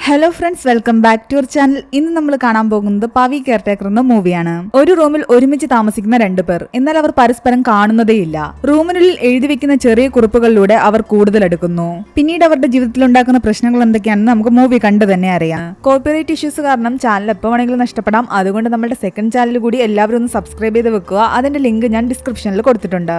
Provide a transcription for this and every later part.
Hello friends, welcome back to your channel. ഇന്ന് നമ്മൾ കാണാൻ പോകുന്നത് പവി കെയർടേക്കർ എന്ന മൂവിയാണ്. ഒരു റൂമിൽ ഒരുമിച്ച് താമസിക്കുന്ന രണ്ടുപേർ, എന്നാൽ അവർ പരസ്പരം കാണുന്നതേയില്ല. റൂമിനുള്ളിൽ എഴുതി വെക്കുന്ന ചെറിയ കുറിപ്പുകളിലൂടെ അവർ കൂടുതൽ അടുക്കുന്നു. പിന്നീട് അവരുടെ ജീവിതത്തിൽ ഉണ്ടാക്കുന്ന പ്രശ്നങ്ങൾ എന്തൊക്കെയാണെന്ന് നമുക്ക് മൂവി കണ്ടു തന്നെ അറിയാം. കോപ്പിറൈറ്റ് ഇഷ്യൂസ് കാരണം ചാനൽ എപ്പോൾ വേണമെങ്കിലും നഷ്ടപ്പെടാം. അതുകൊണ്ട് നമ്മുടെ സെക്കൻഡ് ചാനൽ കൂടി എല്ലാവരും ഒന്ന് സബ്സ്ക്രൈബ് ചെയ്ത് വെക്കുക. അതിന്റെ ലിങ്ക് ഞാൻ ഡിസ്ക്രിപ്ഷനിൽ കൊടുത്തിട്ടുണ്ട്.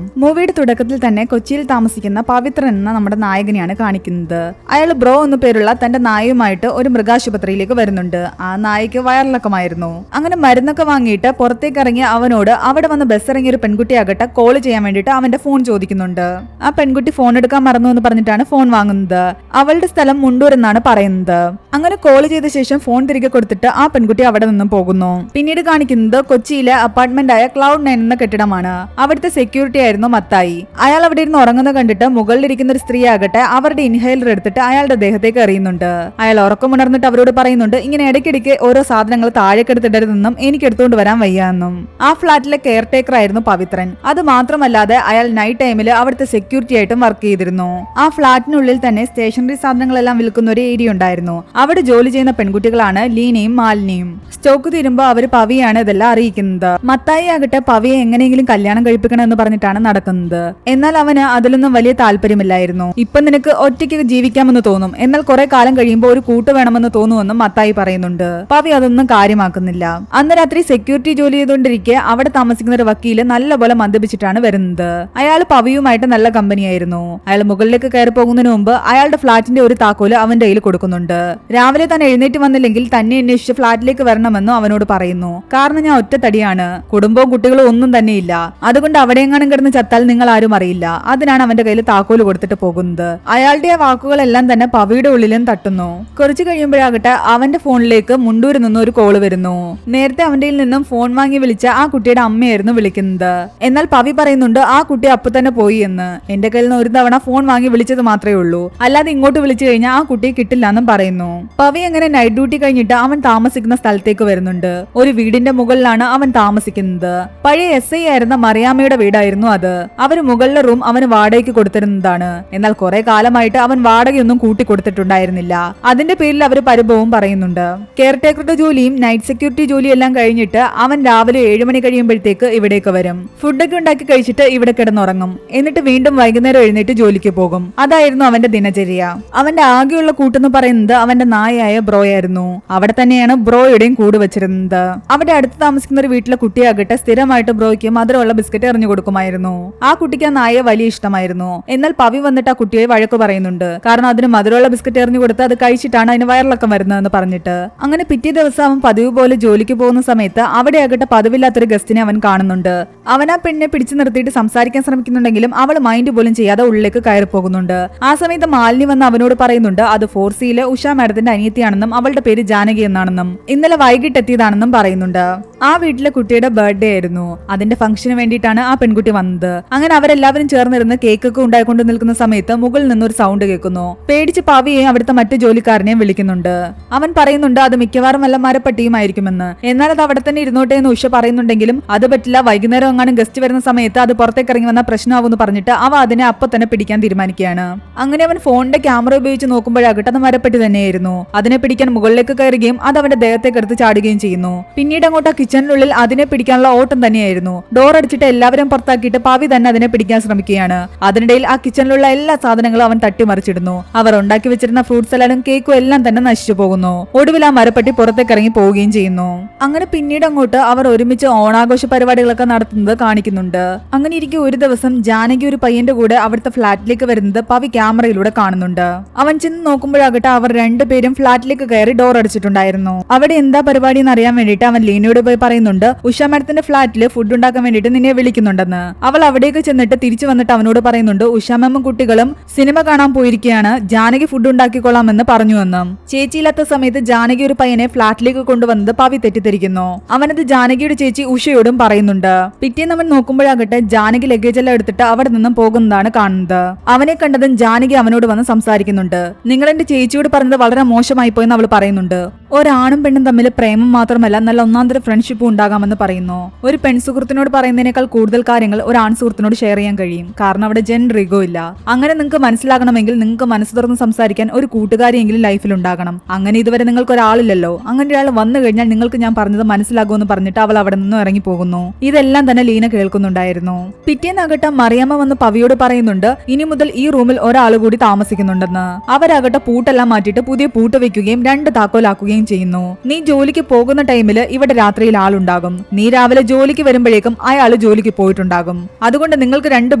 മൂവിയുടെ തുടക്കത്തിൽ തന്നെ കൊച്ചിയിൽ താമസിക്കുന്ന പവിത്രൻ എന്ന നമ്മുടെ നായകനെയാണ് കാണിക്കുന്നത്. അയാൾ ബ്രോ എന്നു പേരുള്ള തന്റെ നായയുമായിട്ട് ഒരു മൃഗാശുപത്രിയിലേക്ക് വരുന്നുണ്ട്. ആ നായക്ക് വയറിളക്കമായിരുന്നു. അങ്ങനെ മരുന്നൊക്കെ വാങ്ങിയിട്ട് പുറത്തേക്ക് ഇറങ്ങിയ അവനോട് അവിടെ വന്ന് ബസ് ഇറങ്ങിയ ഒരു പെൺകുട്ടിയാകട്ടെ കോൾ ചെയ്യാൻ വേണ്ടിയിട്ട് അവന്റെ ഫോൺ ചോദിക്കുന്നുണ്ട്. ആ പെൺകുട്ടി ഫോൺ എടുക്കാൻ മറന്നു എന്ന് പറഞ്ഞിട്ടാണ് ഫോൺ വാങ്ങുന്നത്. അവളുടെ സ്ഥലം മുണ്ടൂർ എന്നാണ് പറയുന്നത്. അങ്ങനെ കോൾ ചെയ്ത ശേഷം ഫോൺ തിരികെ കൊടുത്തിട്ട് ആ പെൺകുട്ടി അവിടെ നിന്നും പോകുന്നു. പിന്നീട് കാണിക്കുന്നത് കൊച്ചിയിലെ അപ്പാർട്ട്മെന്റ് ആയ ക്ലൗഡ് 9 എന്ന കെട്ടിടമാണ്. അവിടുത്തെ സെക്യൂരിറ്റി ആയിരുന്നു മത്തായി. അയാൾ അവിടെ ഇരുന്ന് ഉറങ്ങുന്നത് കണ്ടിട്ട് മുകളിലിരിക്കുന്ന ഒരു സ്ത്രീ ആകട്ടെ അവരുടെ ഇൻഹേലർ എടുത്തിട്ട് അയാളുടെ ദേഹത്തേക്ക് എറിയുന്നുണ്ട്. അയാൾ ഉറക്കമുണർന്നിട്ട് അവരോട് പറയുന്നുണ്ട്, ഇങ്ങനെ ഇടയ്ക്കിടയ്ക്ക് ഓരോ സാധനങ്ങൾ താഴേക്കെടുത്തിടരുതെന്നും എനിക്ക് എടുത്തുകൊണ്ട് വരാൻ വയ്യാന്നും. ആ ഫ്ളാറ്റിലെ കെയർ ടേക്കർ ആയിരുന്നു പവിത്രൻ. അത് മാത്രമല്ലാതെ അയാൾ നൈറ്റ് ടൈമിൽ അവിടുത്തെ സെക്യൂരിറ്റി ആയിട്ടും വർക്ക് ചെയ്തിരുന്നു. ആ ഫ്ളാറ്റിനുള്ളിൽ തന്നെ സ്റ്റേഷനറി സാധനങ്ങളെല്ലാം വിൽക്കുന്ന ഒരു ഏരിയ ഉണ്ടായിരുന്നു. അവിടെ ജോലി ചെയ്യുന്ന പെൺകുട്ടികളാണ് ലീനയും മാലിനിയും. സ്റ്റോക്ക് തീരുമ്പോ അവര് പവിയാണ് ഇതെല്ലാം അറിയിക്കുന്നത്. മത്തായി ആകട്ടെ പവിയെ എങ്ങനെയെങ്കിലും കല്യാണം കഴിപ്പിക്കണം എന്ന് പറഞ്ഞിട്ടാണ് നടക്കുന്നത്. എന്നാൽ അവന് അതിലൊന്നും വലിയ താല്പര്യമില്ലായിരുന്നു. ഇപ്പൊ നിനക്ക് ഒറ്റയ്ക്ക് ജീവിക്കാമെന്ന് തോന്നും, എന്നാൽ കുറെ കാലം കഴിയുമ്പോൾ ഒരു കൂട്ട് വേണമെന്ന് തോന്നുമെന്നും മത്തായി പറയുന്നുണ്ട്. പവി അതൊന്നും കാര്യമാക്കുന്നില്ല. അന്ന് രാത്രി സെക്യൂരിറ്റി ജോലി ചെയ്തുകൊണ്ടിരിക്കെ അവിടെ താമസിക്കുന്ന ഒരു വക്കീല് നല്ലപോലെ മദ്യപിച്ചിട്ടാണ് വരുന്നത്. അയാൾ പവിയുമായിട്ട് നല്ല കമ്പനിയായിരുന്നു. അയാൾ മുകളിലേക്ക് കയറി പോകുന്നതിന് മുമ്പ് അയാളുടെ ഫ്ളാറ്റിന്റെ ഒരു താക്കോല് അവന്റെ കയ്യിൽ കൊടുക്കുന്നുണ്ട്. രാവിലെ താൻ എഴുന്നേറ്റ് വന്നില്ലെങ്കിൽ തന്നെ അന്വേഷിച്ച് ഫ്ളാറ്റിലേക്ക് വരണമെന്നും അവനോട് പറയുന്നു. കാരണം ഞാൻ ഒറ്റ തടിയാണ്, കുടുംബവും കുട്ടികളും ഒന്നും തന്നെയില്ല. അതുകൊണ്ട് അവിടെയെങ്ങാനും കിടന്ന് ചത്താൽ നിങ്ങൾ ആരും അറിയില്ല. അതിനാണ് അവന്റെ കയ്യിൽ താക്കോല് കൊടുത്തിട്ട് പോകുന്നത്. അയാളുടെ ആ വാക്കുകളെല്ലാം തന്നെ പവിയുടെ ഉള്ളിലും തട്ടുന്നു. കുറച്ചു കഴിയുമ്പോഴാകട്ടെ അവന്റെ ഫോണിലേക്ക് മുണ്ടൂരിൽ നിന്ന് ഒരു കോള് വരുന്നു. നേരത്തെ അവന്റെ നിന്നും ഫോൺ വാങ്ങി വിളിച്ച ആ കുട്ടിയുടെ അമ്മയായിരുന്നു വിളിക്കുന്നത്. എന്നാൽ പവി പറയുന്നുണ്ട് ആ കുട്ടി അപ്പൊ തന്നെ പോയി എന്ന്. എന്റെ കയ്യിൽ നിന്ന് ഒരു തവണ ഫോൺ വാങ്ങി വിളിച്ചത് മാത്രമേ ഉള്ളൂ, അല്ലാതെ ഇങ്ങോട്ട് വിളിച്ചു കഴിഞ്ഞാൽ ആ കുട്ടിയെ കിട്ടില്ല എന്നും പറയുന്നു. പവി അങ്ങനെ നൈറ്റ് ഡ്യൂട്ടി കഴിഞ്ഞിട്ട് അവൻ താമസിക്കുന്ന സ്ഥലത്തേക്ക് വരുന്നുണ്ട്. ഒരു വീടിന്റെ മുകളിലാണ് അവൻ താമസിക്കുന്നത്. പഴയ SI ആയിരുന്ന മറിയാമ്മയുടെ വീടായിരുന്നു അത്. അവര് മുകളിലെ റൂം അവന് വാടകയ്ക്ക് കൊടുത്തിരുന്നതാണ്. എന്നാൽ കുറെ കാലമായിട്ട് അവൻ വാടകയൊന്നും കൂട്ടി കൊടുത്തിട്ടുണ്ടായിരുന്നില്ല. അതിന്റെ പേരിൽ അവർ പരിഭവവും പറയുന്നുണ്ട്. കെയർ ടേക്കറുടെ ജോലിയും നൈറ്റ് സെക്യൂരിറ്റി ജോലിയും എല്ലാം കഴിഞ്ഞിട്ട് അവൻ രാവിലെ 7 മണി കഴിയുമ്പോഴത്തേക്ക് ഇവിടേക്ക് വരും. ഫുഡൊക്കെ ഉണ്ടാക്കി കഴിച്ചിട്ട് ഇവിടെ കിടന്നുറങ്ങും. എന്നിട്ട് വീണ്ടും വൈകുന്നേരം എഴുന്നേറ്റ് ജോലിക്ക് പോകും. അതായിരുന്നു അവന്റെ ദിനചര്യ. അവന്റെ ആകെയുള്ള കൂട്ടെന്ന് പറയുന്നത് അവന്റെ നായയായ ബ്രോയായിരുന്നു. അവിടെ തന്നെയാണ് ബ്രോയുടെയും കൂട് വെച്ചിരുന്നത്. അവിടെ അടുത്ത് താമസിക്കുന്ന ഒരു വീട്ടിലെ കുട്ടിയാകട്ടെ സ്ഥിരമായിട്ട് ബ്രോയ്ക്ക് മധുരമുള്ള ബിസ്ക്കറ്റ് എറിഞ്ഞു കൊടുക്കുമായിരുന്നു. ആ കുട്ടിക്ക് ആ നായയെ വലിയ ഇഷ്ടമായിരുന്നു. എന്നാൽ പവി വന്നിട്ട് ആ കുട്ടിയെ വഴക്ക് പറയുന്നുണ്ട്. കാരണം അതിന് മധുരമുള്ള ബിസ്ക്കറ്റ് എറിഞ്ഞു കൊടുത്ത് അത് കഴിച്ചിട്ടാണ് അതിന് വയറിളക്കം വരുന്നതെന്ന് പറഞ്ഞിട്ട്. അങ്ങനെ പിറ്റേ ദിവസം അവൻ പതിവ് പോലെ ജോലിക്ക് പോകുന്ന സമയത്ത് അവിടെ ആകട്ടെ പതിവില്ലാത്തൊരു ഗസ്റ്റിനെ അവൻ കാണുന്നുണ്ട്. അവൻ ആ പെണ്ണിനെ പിടിച്ചു നിർത്തിയിട്ട് സംസാരിക്കാൻ ശ്രമിക്കുന്നുണ്ടെങ്കിലും അവൾ മൈൻഡ് പോലും ചെയ്യാതെ ഉള്ളിലേക്ക് കയറി പോകുന്നുണ്ട്. ആ സമയത്ത് മാലിനി വന്ന് അവനോട് പറയുന്നുണ്ട് അത് 4Cയിലെ ഉഷ മാഡത്തിന്റെ അനിയത്തിയാണെന്നും അവളുടെ പേര് ജാനകി എന്നാണെന്നും ഇന്നലെ വൈകിട്ട് എത്തിയതാണെന്നും പറയുന്നുണ്ട്. ആ വീട്ടിലെ കുട്ടിയുടെ ബർത്ത്ഡേ ആയിരുന്നു. അതിന്റെ ഫംഗ്ഷന് വേണ്ടിയിട്ടാണ് ആ പെൺകുട്ടി വന്നത്. അങ്ങനെ അവരെല്ലാവരും ചേർന്നിരുന്ന് കേക്കൊക്കെ ഉണ്ടായിക്കൊണ്ട് നിൽക്കുന്ന സമയത്ത് മുകളിൽ നിന്നൊരു സൗണ്ട് കേൾക്കുന്നു. പേടിച്ച് പവിയെയും അവിടുത്തെ മറ്റു ജോലിക്കാരനെയും വിളിക്കുന്നുണ്ട്. അവൻ പറയുന്നുണ്ട് അത് മിക്കവാറും വല്ല മരപ്പട്ടിയുമായിരിക്കുമെന്ന്. എന്നാൽ അത് അവിടെ തന്നെ ഇരുന്നോട്ടെ എന്ന് ഉഷ പറയുന്നുണ്ടെങ്കിലും അത് പറ്റില്ല, വൈകുന്നേരം എങ്ങാനും ഗസ്റ്റ് വരുന്ന സമയത്ത് അത് പുറത്തേക്ക് ഇറങ്ങി വന്ന പ്രശ്നമാവെന്ന് പറഞ്ഞിട്ട് അവ അതിനെ അപ്പൊ തന്നെ പിടിക്കാൻ തീരുമാനിക്കുകയാണ്. അങ്ങനെ അവൻ ഫോണിന്റെ ക്യാമറ ഉപയോഗിച്ച് നോക്കുമ്പോഴാകട്ടെ അത് മരപ്പട്ടി തന്നെയായിരുന്നു. അതിനെ പിടിക്കാൻ മുകളിലേക്ക് കയറുകയും അത് അവന്റെ ദേഹത്തേക്ക് എടുത്ത് ചാടുകയും ചെയ്യുന്നു. പിന്നീട് അങ്ങോട്ട് ആ കിച്ചണിനുള്ളിൽ അതിനെ പിടിക്കാനുള്ള ഓട്ടം തന്നെയായിരുന്നു. ഡോർ അടിച്ചിട്ട് എല്ലാവരും പുറത്താക്കിയിട്ട് പവി തന്നെ അതിനെ പിടിക്കാൻ ശ്രമിക്കുകയാണ്. അതിനിടയിൽ ആ കിച്ചണിലുള്ള എല്ലാ സാധനങ്ങളും അവൻ തട്ടിമറിച്ചിടുന്നു. അവർ ഉണ്ടാക്കി വെച്ചിരുന്ന ഫ്രൂട്ട് സലാഡും കേക്കും എല്ലാം തന്നെ നശിച്ചു പോകുന്നു. ഒടുവിൽ ആ മരപ്പട്ടി പുറത്തേക്ക് ഇറങ്ങി പോവുകയും ചെയ്യുന്നു. അങ്ങനെ പിന്നീട് അങ്ങോട്ട് അവർ ഒരുമിച്ച് ഓണാഘോഷ പരിപാടികളൊക്കെ നടത്തുന്നത് കാണിക്കുന്നുണ്ട്. അങ്ങനെ ഇരിക്കെ ഒരു ദിവസം ജാനകി ഒരു പയ്യന്റെ കൂടെ അവിടുത്തെ ഫ്ളാറ്റിലേക്ക് വരുന്നത് പവി ക്യാമറയിലൂടെ കാണുന്നുണ്ട്. അവൻ ചെന്ന് നോക്കുമ്പോഴാകട്ടെ അവർ രണ്ടുപേരും ഫ്ളാറ്റിലേക്ക് കയറി ഡോർ അടിച്ചിട്ടുണ്ടായിരുന്നു. അവിടെ എന്താ പരിപാടി എന്ന് അറിയാൻ വേണ്ടിയിട്ട് അവൻ ലീനയോട് പോയി പറയുന്നുണ്ട് ഉഷ മാഡത്തിന്റെ ഫ്ളാറ്റില് ഫുഡ് ഉണ്ടാക്കാൻ വേണ്ടിയിട്ട് നിന്നെ വിളിക്കുന്നുണ്ടെന്ന്. അവൾ അവിടേക്ക് ചെന്നിട്ട് തിരിച്ചു വന്നിട്ട് അവനോട് പറയുന്നുണ്ട് ഉഷ മാമും കുട്ടികളും സിനിമ കാണാൻ പോയിരിക്കുകയാണ്, ജാനകി ഫുഡ് ഉണ്ടാക്കിക്കൊള്ളാമെന്ന് പറഞ്ഞുവെന്നും. ചേച്ചിയില്ലാത്ത സമയത്ത് ജാനകി ഒരു പയ്യനെ ഫ്ളാറ്റിലേക്ക് കൊണ്ടുവന്നത് പവി തെറ്റിദ്ധരിക്കുന്നു. അവനത് ജാനകിയുടെ ചേച്ചി ഉഷയോടും പറയുന്നുണ്ട്. പിറ്റേന്ന് അവൻ നോക്കുമ്പോഴാകട്ടെ ജാനകി ലഗേജ് എല്ലാം എടുത്തിട്ട് അവിടെ നിന്നും പോകുന്നതാണ് കാണുന്നത്. അവനെ കണ്ടതും ജാനകി അവനോട് വന്ന് സംസാരിക്കുന്നുണ്ട്. നിങ്ങൾ എന്റെ ചേച്ചിയോട് പറഞ്ഞത് വളരെ മോശമായി പോയെന്ന് അവൾ പറയുന്നുണ്ട്. ഒരാണും പെണ്ണും തമ്മിൽ പ്രേമം മാത്രമല്ല നല്ല ഒന്നാന്തര ഫ്രണ്ട്ഷിപ്പും ഉണ്ടാകാമെന്ന് പറയുന്നു. ഒരു പെൺസുഹൃത്തിനോട് പറയുന്നതിനേക്കാൾ കൂടുതൽ കാര്യങ്ങൾ ഒരു ആൺ സുഹൃത്തിനോട് ഷെയർ ചെയ്യാൻ കഴിയും. കാരണം അവിടെ ജെൻഡർ ഈഗോ ഇല്ല. അങ്ങനെ നിങ്ങൾക്ക് മനസ്സിലാകണമെങ്കിൽ നിങ്ങൾക്ക് മനസ്സ് തുറന്ന് സംസാരിക്കാൻ ഒരു കൂട്ടുകാരിയെങ്കിലും ആരെങ്കിലും ലൈഫിൽ ഉണ്ടാകണം. അങ്ങനെ ഇതുവരെ നിങ്ങൾക്ക് ഒരാളില്ലല്ലോ. അങ്ങനെ ഒരാൾ വന്നു കഴിഞ്ഞാൽ നിങ്ങൾക്ക് ഞാൻ പറഞ്ഞത് മനസ്സിലാകുമെന്ന് പറഞ്ഞിട്ട് അവൾ അവിടെ നിന്നും ഇറങ്ങി പോകുന്നു. ഇതെല്ലാം തന്നെ ലീന കേൾക്കുന്നുണ്ടായിരുന്നു. പിറ്റേന്നാകട്ടെ മറിയാമ്മ വന്ന് പവിയോട് പറയുന്നുണ്ട് ഇനി മുതൽ ഈ റൂമിൽ ഒരാൾ കൂടി താമസിക്കുന്നുണ്ടെന്ന്. അവരാകട്ടെ പൂട്ടെല്ലാം മാറ്റിയിട്ട് പുതിയ പൂട്ട് വെക്കുകയും 2 താക്കോലാക്കുകയും ചെയ്യുന്നു. നീ ജോലിക്ക് പോകുന്ന ടൈമില് ഇവിടെ രാത്രിയിൽ ആളുണ്ടാകും. നീ രാവിലെ ജോലിക്ക് വരുമ്പോഴേക്കും അയാൾ ജോലിക്ക് പോയിട്ടുണ്ടാകും. അതുകൊണ്ട് നിങ്ങൾക്ക് 2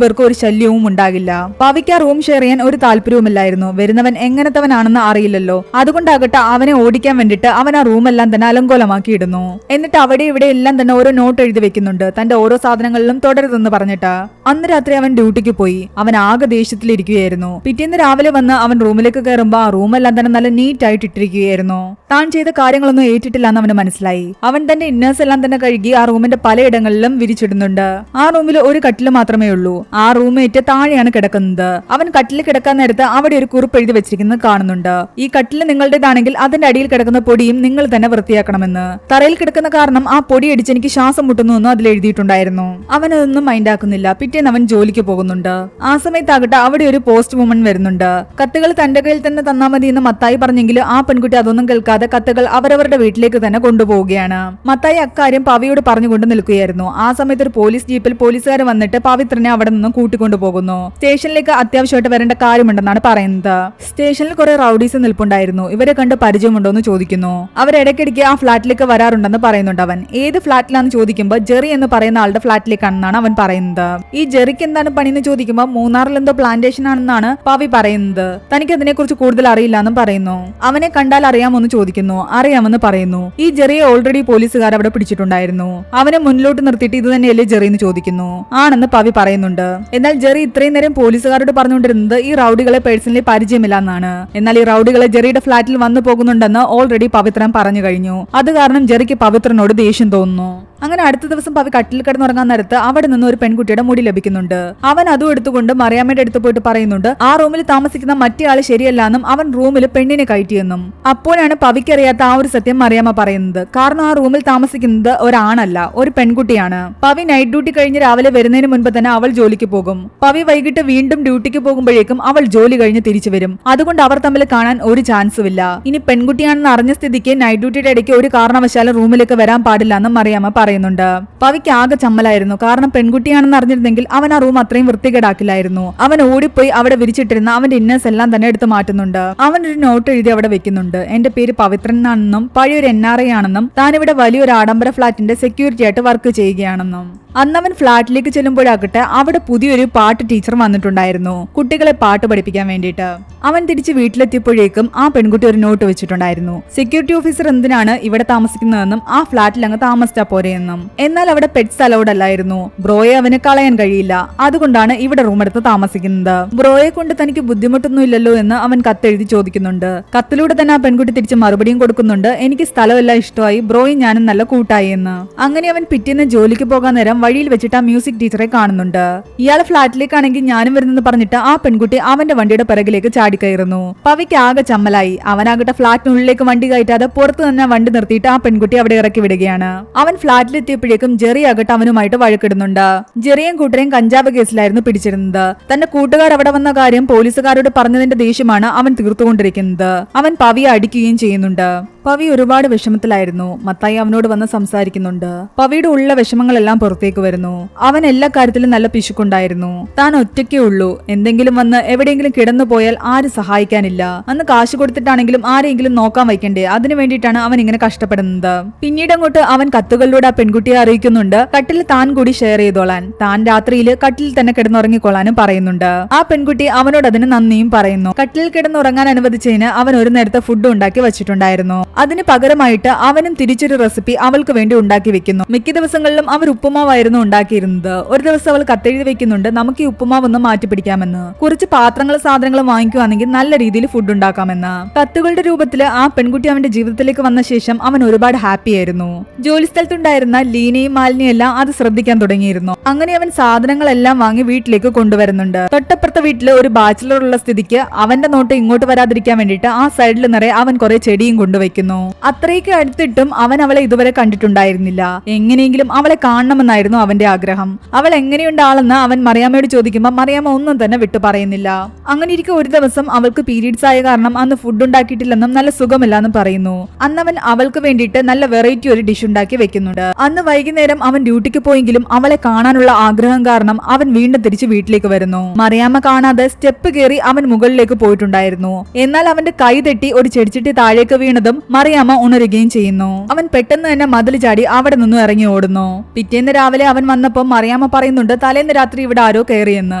പേർക്കും ഒരു ശല്യവും ഉണ്ടാകില്ല. പവിക്ക് ആ റൂം ഷെയർ ചെയ്യാൻ ഒരു താല്പര്യവുമില്ലായിരുന്നു. വരുന്നവൻ എങ്ങനത്തവനാണെന്ന് അറിയില്ലല്ലോ. അതുകൊണ്ടാകട്ടെ അവനെ ഓടിക്കാൻ വേണ്ടിട്ട് അവൻ ആ റൂമെല്ലാം തന്നെ അലങ്കോലമാക്കി ഇടുന്നു. എന്നിട്ട് അവിടെ ഇവിടെ എല്ലാം തന്നെ ഓരോ നോട്ട് എഴുതി വെക്കുന്നുണ്ട്, തന്റെ ഓരോ സാധനങ്ങളിലും തുടരുതെന്ന് പറഞ്ഞിട്ട്. അന്ന് രാത്രി അവൻ ഡ്യൂട്ടിക്ക് പോയി. അവൻ ആകെ ദേഷ്യത്തിലിരിക്കുകയായിരുന്നു. പിറ്റേന്ന് രാവിലെ വന്ന് അവൻ റൂമിലേക്ക് കയറുമ്പോ ആ റൂമെല്ലാം തന്നെ നല്ല നീറ്റ് ആയിട്ട് ഇട്ടിരിക്കുകയായിരുന്നു. താൻ ചെയ്ത കാര്യങ്ങളൊന്നും ഏറ്റിട്ടില്ല എന്ന് അവന് മനസ്സിലായി. അവൻ തന്റെ ഇന്നേഴ്സ് എല്ലാം തന്നെ കഴുകി ആ റൂമിന്റെ പലയിടങ്ങളിലും വിരിച്ചിടുന്നുണ്ട്. ആ റൂമിൽ ഒരു കട്ടില് മാത്രമേ ഉള്ളൂ. ആ റൂമേറ്റ് താഴെയാണ് കിടക്കുന്നത്. അവൻ കട്ടിൽ കിടക്കാൻ നേരത്ത് അവിടെ ഒരു കുറിപ്പ് എഴുതി വെച്ചിരിക്കുന്നത് കാണുന്നുണ്ട്. ഈ കട്ടില് നിങ്ങളുടേതാണെങ്കിൽ അതിന്റെ അടിയിൽ കിടക്കുന്ന പൊടിയും നിങ്ങൾ തന്നെ വൃത്തിയാക്കണമെന്ന്. തറയിൽ കിടക്കുന്ന കാരണം ആ പൊടി അടിച്ച് എനിക്ക് ശ്വാസം മുട്ടുന്നു എന്ന് അതിൽ എഴുതിയിട്ടുണ്ടായിരുന്നു. അവനതൊന്നും മൈൻഡാക്കുന്നില്ല. പിറ്റേന്ന് അവൻ ജോലിക്ക് പോകുന്നുണ്ട്. ആ സമയത്താകട്ടെ അവിടെ ഒരു പോസ്റ്റ് വുമൺ വരുന്നുണ്ട്. കത്തുകൾ തന്റെ കയ്യിൽ തന്നെ തന്നാ മതി എന്ന് മത്തായി പറഞ്ഞെങ്കിൽ ആ പെൺകുട്ടി അതൊന്നും കേൾക്കാതെ കത്തുകൾ അവരവരുടെ വീട്ടിലേക്ക് തന്നെ കൊണ്ടുപോവുകയാണ്. മത്തായി അക്കാര്യം പവിയോട് പറഞ്ഞുകൊണ്ട് നിൽക്കുകയായിരുന്നു. ആ സമയത്ത് ഒരു പോലീസ് ജീപ്പിൽ പോലീസുകാർ വന്നിട്ട് പവിത്രനെ അവിടെ നിന്നും കൂട്ടിക്കൊണ്ടു പോകുന്നു. സ്റ്റേഷനിലേക്ക് അത്യാവശ്യമായിട്ട് വരേണ്ട കാര്യമുണ്ടെന്നാണ് പറയുന്നത്. സ്റ്റേഷനിൽ കുറെ റൗഡീസ് നിൽപ്പുണ്ടായിരുന്നു. ഇവരെ കണ്ട് പരിചയമുണ്ടോ എന്ന് ചോദിക്കുന്നു. അവരിടയ്ക്കിടയ്ക്ക് ആ ഫ്ളാറ്റിലേക്ക് വരാറുണ്ടെന്ന് പറയുന്നുണ്ട്. അവൻ ഏത് ഫ്ളാറ്റിലാണെന്ന് ചോദിക്കുമ്പോൾ ജെറി എന്ന് പറയുന്ന ആളുടെ ഫ്ളാറ്റിലേക്കാണെന്നാണ് അവൻ പറയുന്നത്. ഈ ജെറിക്ക് എന്താണ് പണിയെന്ന് ചോദിക്കുമ്പോൾ മൂന്നാറിൽ എന്തോ പ്ലാന്റേഷൻ ആണെന്നാണ് പവി പറയുന്നത്. തനിക്ക് അതിനെ കുറിച്ച് കൂടുതൽ അറിയില്ല എന്നും പറയുന്നു. അവനെ കണ്ടാൽ അറിയാമോന്ന് ചോദിക്കുന്നു. അറിയാമെന്ന് പറയുന്നു. ഈ ജെറിയെ ഓൾറെഡി പോലീസുകാർ അവിടെ പിടിച്ചിട്ടുണ്ടായിരുന്നു. അവനെ മുന്നിലോട്ട് നിർത്തിയിട്ട് ഇത് തന്നെയല്ലേ ജെറി എന്ന് ചോദിക്കുന്നു. ആണെന്ന് പവി പറയുന്നുണ്ട്. എന്നാൽ ജെറി ഇത്രയും നേരം പോലീസുകാരോട് പറഞ്ഞുകൊണ്ടിരുന്നത് ഈ റൗഡികളെ പേഴ്സണലി പരിചയമില്ല എന്നാണ്. എന്നാൽ ഈ റൗഡികളെ ജെറിയുടെ ഫ്ളാറ്റിൽ വന്നു പോകുന്നുണ്ടെന്ന് ഓൾറെഡി പവിത്രൻ പറഞ്ഞു കഴിഞ്ഞു. അത് കാരണം ജെറിക്ക് പവിത്രനോട് ദേഷ്യം തോന്നുന്നു. അങ്ങനെ അടുത്ത ദിവസം പവി കട്ടിൽ കിടന്നുറങ്ങാൻ നേരത്ത് അവിടെ നിന്ന് ഒരു പെൺകുട്ടിയുടെ മുടി ലഭിക്കുന്നുണ്ട്. അവൻ അതും എടുത്തുകൊണ്ട് മറിയാമ്മയുടെ അടുത്ത് പോയിട്ട് പറയുന്നുണ്ട് ആ റൂമിൽ താമസിക്കുന്ന മറ്റേ ആള് ശരിയല്ല എന്നും അവൻ റൂമിൽ പെണ്ണിനെ കയറ്റിയെന്നും. അപ്പോഴാണ് പവിക്കറിയാത്ത ആ ഒരു സത്യം മറിയാമ്മ പറയുന്നത്. കാരണം ആ റൂമിൽ താമസിക്കുന്നത് ഒരാണല്ല, ഒരു പെൺകുട്ടിയാണ്. പവി നൈറ്റ് ഡ്യൂട്ടി കഴിഞ്ഞ് രാവിലെ വരുന്നതിന് മുൻപ് തന്നെ അവൾ ജോലിക്ക് പോകും. പവി വൈകിട്ട് വീണ്ടും ഡ്യൂട്ടിക്ക് പോകുമ്പോഴേക്കും അവൾ ജോലി കഴിഞ്ഞ് തിരിച്ചു വരും. അതുകൊണ്ട് അവർ തമ്മിൽ കാണാൻ ഒരു ചാൻസും ഇല്ല. ഇനി പെൺകുട്ടിയാണെന്ന് അറിഞ്ഞ സ്ഥിതിക്ക് നൈറ്റ് ഡ്യൂട്ടിയുടെ ഇടയ്ക്ക് ഒരു കാരണവശാലും റൂമിലേക്ക് വരാൻ പാടില്ല എന്നും മറിയാമ്മ പറയുന്നുണ്ട്. പവിക്ക് ആകെ ചമ്മലായിരുന്നു. കാരണം പെൺകുട്ടിയാണെന്ന് അറിഞ്ഞിരുന്നെങ്കിൽ അവൻ ആ റൂം അത്രയും വൃത്തികേടാക്കില്ലായിരുന്നു. അവൻ ഓടിപ്പോയി അവിടെ വിരിച്ചിട്ടിരുന്ന അവന്റെ ഇന്നേഴ്സ് എല്ലാം തന്നെ എടുത്ത് മാറ്റുന്നുണ്ട്. അവൻ ഒരു നോട്ട് എഴുതി അവിടെ വെക്കുന്നുണ്ട്. എന്റെ പേര് പവിത്രൻ ആണെന്നും പഴയൊരു NRI ആണെന്നും താൻ ഇവിടെ വലിയൊരു ആഡംബര ഫ്ളാറ്റിന്റെ സെക്യൂരിറ്റി ആയിട്ട് വർക്ക് ചെയ്യുകയാണെന്നും. അന്നവൻ ഫ്ളാറ്റിലേക്ക് ചെല്ലുമ്പോഴാകട്ടെ അവിടെ പുതിയൊരു പാട്ട് ടീച്ചർ വന്നിട്ടുണ്ടായിരുന്നു, കുട്ടികളെ പാട്ട് പഠിപ്പിക്കാൻ വേണ്ടിയിട്ട്. അവൻ തിരിച്ച് വീട്ടിലെത്തിയപ്പോഴേക്കും ആ പെൺകുട്ടി ഒരു നോട്ട് വെച്ചിട്ടുണ്ടായിരുന്നു. സെക്യൂരിറ്റി ഓഫീസർ എന്തിനാണ് ഇവിടെ താമസിക്കുന്നതെന്നും ആ ഫ്ളാറ്റിൽ അങ്ങ് താമസിച്ചാ പോരെയെന്നും. എന്നാൽ അവിടെ പെറ്റ്സ് അലൗഡ് അല്ലായിരുന്നു. ബ്രോയെ അവന് കളയാൻ കഴിയില്ല. അതുകൊണ്ടാണ് ഇവിടെ റൂം എടുത്ത് താമസിക്കുന്നത്. ബ്രോയെ കൊണ്ട് തനിക്ക് ബുദ്ധിമുട്ടൊന്നും ഇല്ലല്ലോ എന്ന് അവൻ കത്തെഴുതി ചോദിക്കുന്നുണ്ട്. കത്തിലൂടെ തന്നെ ആ പെൺകുട്ടി തിരിച്ച് മറുപടിയും കൊടുക്കുന്നുണ്ട്. എനിക്ക് സ്ഥലമെല്ലാം ഇഷ്ടമായി, ബ്രോയും ഞാനും നല്ല കൂട്ടായി എന്ന്. അങ്ങനെ അവൻ പിറ്റേന്ന് ജോലിക്ക് പോകാൻ നേരം വഴിയിൽ വെച്ചിട്ട് ആ മ്യൂസിക് ടീച്ചറെ കാണുന്നുണ്ട്. ഇയാളെ ഫ്ളാറ്റിലേക്കാണെങ്കിൽ ഞാനും വരുന്നെന്ന് പറഞ്ഞിട്ട് ആ പെൺകുട്ടി അവന്റെ വണ്ടിയുടെ പിറകിലേക്ക് ചാടിക്കയറുന്നു. പവിക്ക് ആകെ ചമ്മലായി. അവനാകട്ടെ ഫ്ളാറ്റിനുള്ളിലേക്ക് വണ്ടി കയറ്റാതെ പുറത്ത് തന്നെ വണ്ടി നിർത്തിയിട്ട് ആ പെൺകുട്ടി അവിടെ ഇറക്കി വിടുകയാണ്. അവൻ ഫ്ളാറ്റിലെത്തിയപ്പോഴേക്കും ജെറി ആകട്ടെ അവനുമായിട്ട് വഴക്കിടുന്നുണ്ട്. ജെറിയും കൂട്ടരെയും കഞ്ചാവ് കേസിലായിരുന്നു പിടിച്ചിരുന്നത്. തന്റെ കൂട്ടുകാർ അവിടെ വന്ന കാര്യം പോലീസുകാരോട് പറഞ്ഞതിന്റെ ദേഷ്യമാണ് അവൻ തീർത്തുകൊണ്ടിരിക്കുന്നത്. അവൻ പവിയെ അടിക്കുകയും ചെയ്യുന്നുണ്ട്. പവി ഒരുപാട് വിഷമത്തിലായിരുന്നു. മത്തായി അവനോട് വന്ന് സംസാരിക്കുന്നുണ്ട്. പവിയുടെ ഉള്ള വിഷമങ്ങളെല്ലാം പുറത്തേക്ക് വരുന്നു. അവൻ എല്ലാ കാര്യത്തിലും നല്ല പിശുക്കുണ്ടായിരുന്നു. താൻ ഒറ്റയ്ക്കേ ഉള്ളൂ. എന്തെങ്കിലും വന്ന് എവിടെയെങ്കിലും കിടന്നു പോയാൽ ആരും സഹായിക്കാനില്ല. അന്ന് കാശ് കൊടുത്തിട്ടാണെങ്കിലും ആരെങ്കിലും നോക്കാൻ വയ്ക്കണ്ടേ, അതിനു വേണ്ടിയിട്ടാണ് അവൻ ഇങ്ങനെ കഷ്ടപ്പെടുന്നത്. പിന്നീട് അങ്ങോട്ട് അവൻ കത്തുകളിലൂടെ ആ പെൺകുട്ടിയെ അറിയിക്കുന്നുണ്ട് കട്ടിൽ താൻ കൂടി ഷെയർ ചെയ്തോളാൻ, താൻ രാത്രിയിൽ കട്ടിൽ തന്നെ കിടന്നുറങ്ങിക്കൊള്ളാനും പറയുന്നുണ്ട്. ആ പെൺകുട്ടി അവനോട് അതിന് നന്ദിയും പറയുന്നു. കട്ടിൽ കിടന്നുറങ്ങാൻ അനുവദിച്ചതിന് അവൻ ഒരു നേരത്തെ ഫുഡ് ഉണ്ടാക്കി വെച്ചിട്ടുണ്ടായിരുന്നു. അതിന് പകരമായിട്ട് അവനും തിരിച്ചൊരു റെസിപ്പി അവൾക്ക് വേണ്ടി ഉണ്ടാക്കി വെക്കുന്നു. മിക്ക ദിവസങ്ങളിലും അവർ ഉപ്പുമാവായിരുന്നു ഉണ്ടാക്കിയിരുന്നത്. ഒരു ദിവസം അവൾ കത്തെഴുതി വെക്കുന്നുണ്ട് നമുക്ക് ഈ ഉപ്പുമാവ് ഒന്ന് മാറ്റി പിടിക്കാമെന്ന്. കുറച്ച് പാത്രങ്ങളും സാധനങ്ങളും വാങ്ങിക്കുവാണെങ്കിൽ നല്ല രീതിയിൽ ഫുഡ് ഉണ്ടാക്കാമെന്ന്. കത്തുകളുടെ രൂപത്തിൽ ആ പെൺകുട്ടി അവന്റെ ജീവിതത്തിലേക്ക് വന്ന ശേഷം അവൻ ഒരുപാട് ഹാപ്പി ആയിരുന്നു. ജോലി സ്ഥലത്തുണ്ടായിരുന്ന ലീനയും മാലിനിയും എല്ലാം അത് ശ്രദ്ധിക്കാൻ തുടങ്ങിയിരുന്നു. അങ്ങനെ അവൻ സാധനങ്ങളെല്ലാം വാങ്ങി വീട്ടിലേക്ക് കൊണ്ടുവരുന്നുണ്ട്. തൊട്ടപ്പുറത്തെ വീട്ടില് ഒരു ബാച്ചിലർ ഉള്ള സ്ഥിതിക്ക് അവന്റെ നോട്ട് ഇങ്ങോട്ട് വരാതിരിക്കാൻ വേണ്ടിയിട്ട് ആ സൈഡിൽ നിറയെ അവൻ കുറെ ചെടിയും കൊണ്ടുവയ്ക്കുന്നു. വിളിക്കുന്നു. അത്രയ്ക്ക് അടുത്തിട്ടും അവൻ അവളെ ഇതുവരെ കണ്ടിട്ടുണ്ടായിരുന്നില്ല. എങ്ങനെയെങ്കിലും അവളെ കാണണമെന്നായിരുന്നു അവന്റെ ആഗ്രഹം. അവൾ എങ്ങനെയുണ്ട് ആളെന്ന് അവൻ മറിയാമ്മയോട് ചോദിക്കുമ്പോൾ മറിയാമ്മ ഒന്നും തന്നെ വിട്ടു പറയുന്നില്ല. അങ്ങനെ ഇരിക്കെ ഒരു ദിവസം അവൾക്ക് പീരീഡ്സ് ആയ കാരണം അന്ന് ഫുഡ് ഉണ്ടാക്കിയിട്ടില്ലെന്നും നല്ല സുഖമില്ലെന്നും പറയുന്നു. അന്ന് അവൻ അവൾക്ക് വേണ്ടിയിട്ട് നല്ല വെറൈറ്റി ഒരു ഡിഷ് ഉണ്ടാക്കി വെക്കുന്നുണ്ട്. അന്ന് വൈകുന്നേരം അവൻ ഡ്യൂട്ടിക്ക് പോയെങ്കിലും അവളെ കാണാനുള്ള ആഗ്രഹം കാരണം അവൻ വീണ്ടും തിരിച്ച് വീട്ടിലേക്ക് വരുന്നു. മറിയാമ്മ കാണാതെ സ്റ്റെപ്പ് കയറി അവൻ മുകളിലേക്ക് പോയിട്ടുണ്ടായിരുന്നു. എന്നാൽ അവന്റെ കൈ തെറ്റി ഒരു ചെടിച്ചിട്ടി താഴേക്ക് വീണതും മറിയാമ്മ ഉണരുകയും ചെയ്യുന്നു. അവൻ പെട്ടെന്ന് തന്നെ മതിൽ ചാടി അവിടെ നിന്നും ഇറങ്ങി ഓടുന്നു. പിറ്റേന്ന് രാവിലെ അവൻ വന്നപ്പോൾ മറിയാമ്മ പറയുന്നുണ്ട് തലേന്ന് രാത്രി ഇവിടെ ആരോ കയറിയെന്ന്.